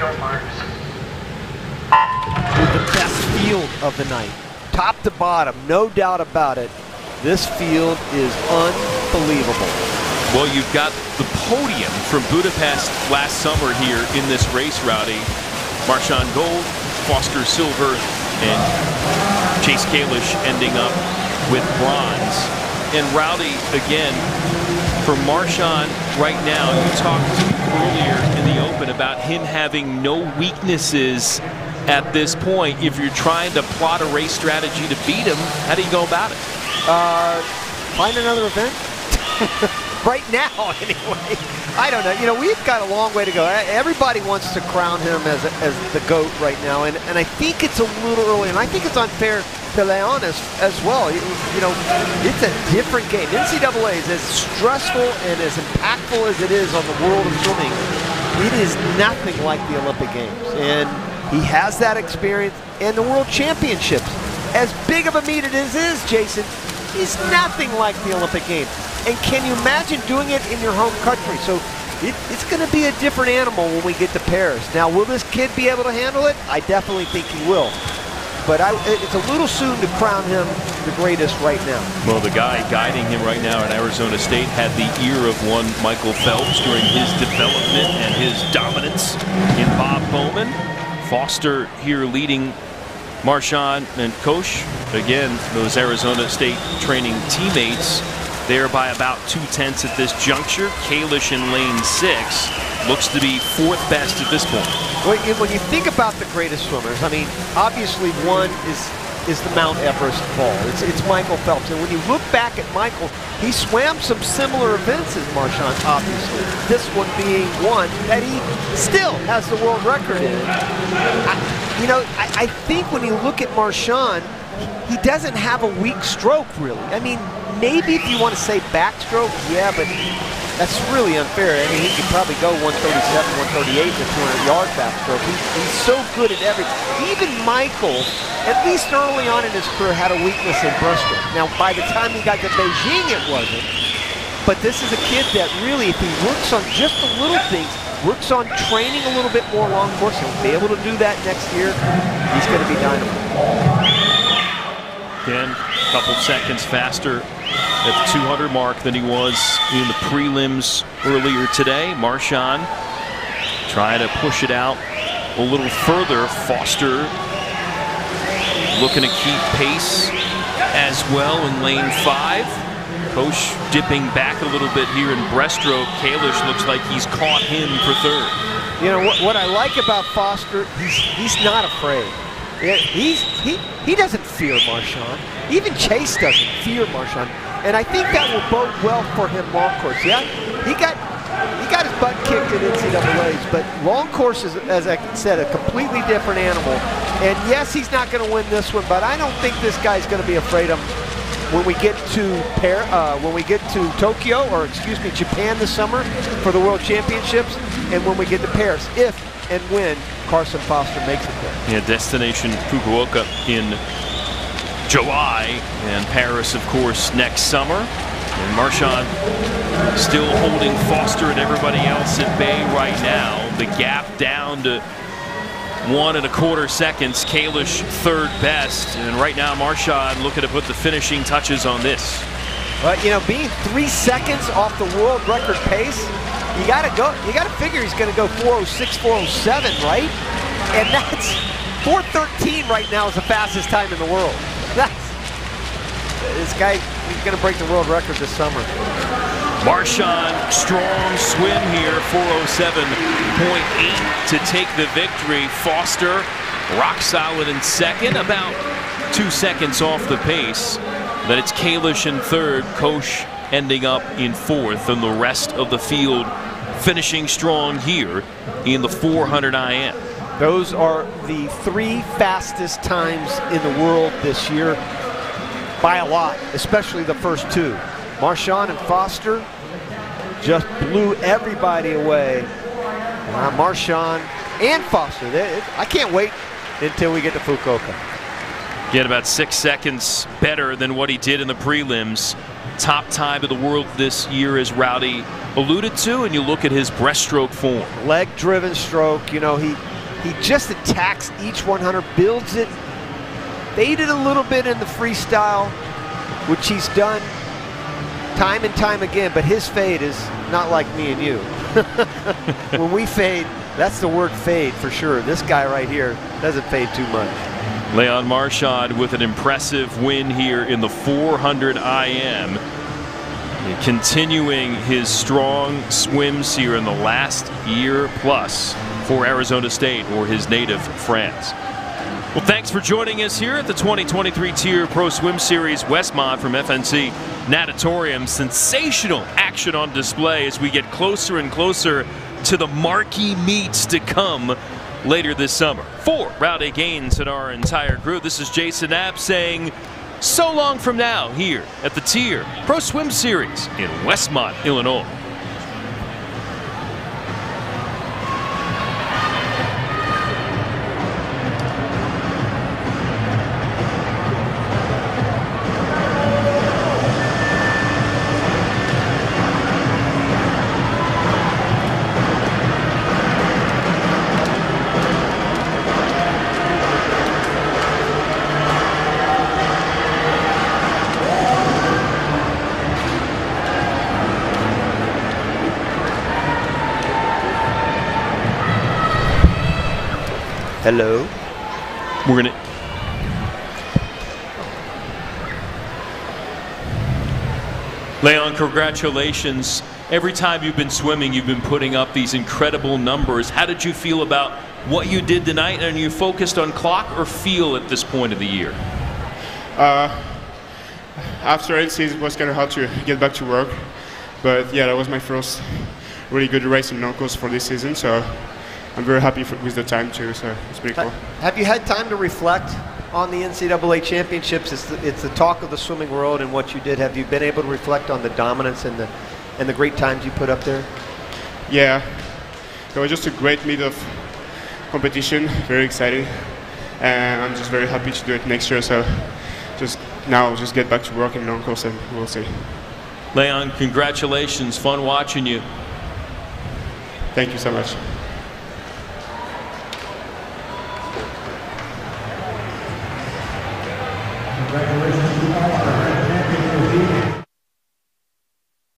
With the best field of the night, top to bottom, no doubt about it. This field is unbelievable. Well, you've got the podium from Budapest last summer here in this race, Rowdy. Marchand gold, Foster silver, and Chase Kalisz ending up with bronze. And Rowdy, again, for Marchand right now, you talked earlier in the Open about him having no weaknesses at this point. If you're trying to plot a race strategy to beat him, how do you go about it? Find another event. Right now, anyway. I don't know. You know, we've got a long way to go. Everybody wants to crown him as the GOAT right now, and I think it's a little early, and I think it's unfair to Leon as well. You know, it's a different game. NCAA is as stressful and as impactful as it is on the world of swimming. It is nothing like the Olympic Games, and he has that experience. And the World Championships, as big of a meet it is, Jason, is nothing like the Olympic Games. And can you imagine doing it in your home country? So it's going to be a different animal when we get to Paris. Now, will this kid be able to handle it? I definitely think he will. But it's a little soon to crown him the greatest right now. Well, the guy guiding him right now at Arizona State had the ear of one Michael Phelps during his development and his dominance in Bob Bowman. Foster here leading Marchand and Kalisz. Again, those Arizona State training teammates there by about 2/10 at this juncture. Kalisz in lane 6 looks to be 4th best at this point. When you think about the greatest swimmers, I mean, obviously one is the Mount Everest fall. It's Michael Phelps. And when you look back at Michael, he swam some similar events as Marchand, obviously. This one being one that he still has the world record in. I think when you look at Marchand, he doesn't have a weak stroke, really. I mean, maybe if you want to say backstroke, yeah, but that's really unfair. I mean, he could probably go 137, 138 in a 200-yard backstroke. He's so good at everything. Even Michael, at least early on in his career, had a weakness in breaststroke. Now, by the time he got to Beijing, it wasn't. But this is a kid that really, if he works on just the little things, works on training a little bit more long course, he'll be able to do that next year. He's going to be dynamite. Again, a couple seconds faster at the 200 mark than he was in the prelims earlier today. Marchand trying to push it out a little further. Foster looking to keep pace as well in lane 5. Kalisz dipping back a little bit here in breaststroke. Kalisz looks like he's caught him for 3rd. You know, what I like about Foster, he's not afraid. He doesn't fear Marchand. Even Chase doesn't fear Marchand. And I think that will bode well for him long course. Yeah, he got his butt kicked in NCAAs, but long course is, as I said, a completely different animal. And yes, he's not going to win this one, but I don't think this guy's going to be afraid of him when we get to Tokyo, or excuse me, Japan this summer for the World Championships, and when we get to Paris, if and when Carson Foster makes it there. Yeah, destination Fukuoka in July, and Paris, of course, next summer. And Marchand still holding Foster and everybody else at bay right now. The gap down to 1¼ seconds. Kalisz 3rd best, and right now Marchand looking to put the finishing touches on this. But you know, being 3 seconds off the world record pace, you got to figure he's going to go 4:06, 4:07, right? And that's 4:13 right now is the fastest time in the world. This guy, he's going to break the world record this summer. Marchand, strong swim here, 4:07.8 to take the victory. Foster, rock solid in 2nd, about 2 seconds off the pace. Then it's Kalisz in 3rd, Kalisz ending up in 4th, and the rest of the field finishing strong here in the 400 IM. Those are the 3 fastest times in the world this year by a lot, especially the first 2. Marchand and Foster just blew everybody away. Marchand and Foster, I can't wait until we get to Fukuoka. Get about 6 seconds better than what he did in the prelims. Top time of the world this year, as Rowdy alluded to, and you look at his breaststroke form. Leg-driven stroke, you know, He just attacks each 100, builds it, faded a little bit in the freestyle, which he's done time and time again, but his fade is not like me and you. When we fade, that's the word fade for sure. This guy right here doesn't fade too much. Leon Marchand with an impressive win here in the 400 IM. Continuing his strong swims here in the last year plus for Arizona State, or his native France. Well, thanks for joining us here at the 2023 TYR Pro Swim Series. Westmont from FNC Natatorium. Sensational action on display as we get closer and closer to the marquee meets to come later this summer. For Rowdy Gaines and our entire crew, this is Jason Knapp saying so long from now here at the TYR Pro Swim Series in Westmont, Illinois. Hello. We're gonna. Leon, congratulations. Every time you've been swimming, you've been putting up these incredible numbers. How did you feel about what you did tonight? And are you focused on clock or feel at this point of the year? After it was kind of hard to get back to work. But yeah, that was my first really good race in non-course for this season. So I'm very happy with the time too, so it's pretty cool. Have you had time to reflect on the NCAA championships? It's the talk of the swimming world and what you did. Have you been able to reflect on the dominance and the great times you put up there? Yeah, it was just a great meet of competition, very exciting, and I'm just very happy to do it next year. So just get back to work in non-course and we'll see. Leon, congratulations, fun watching you. Thank you so much.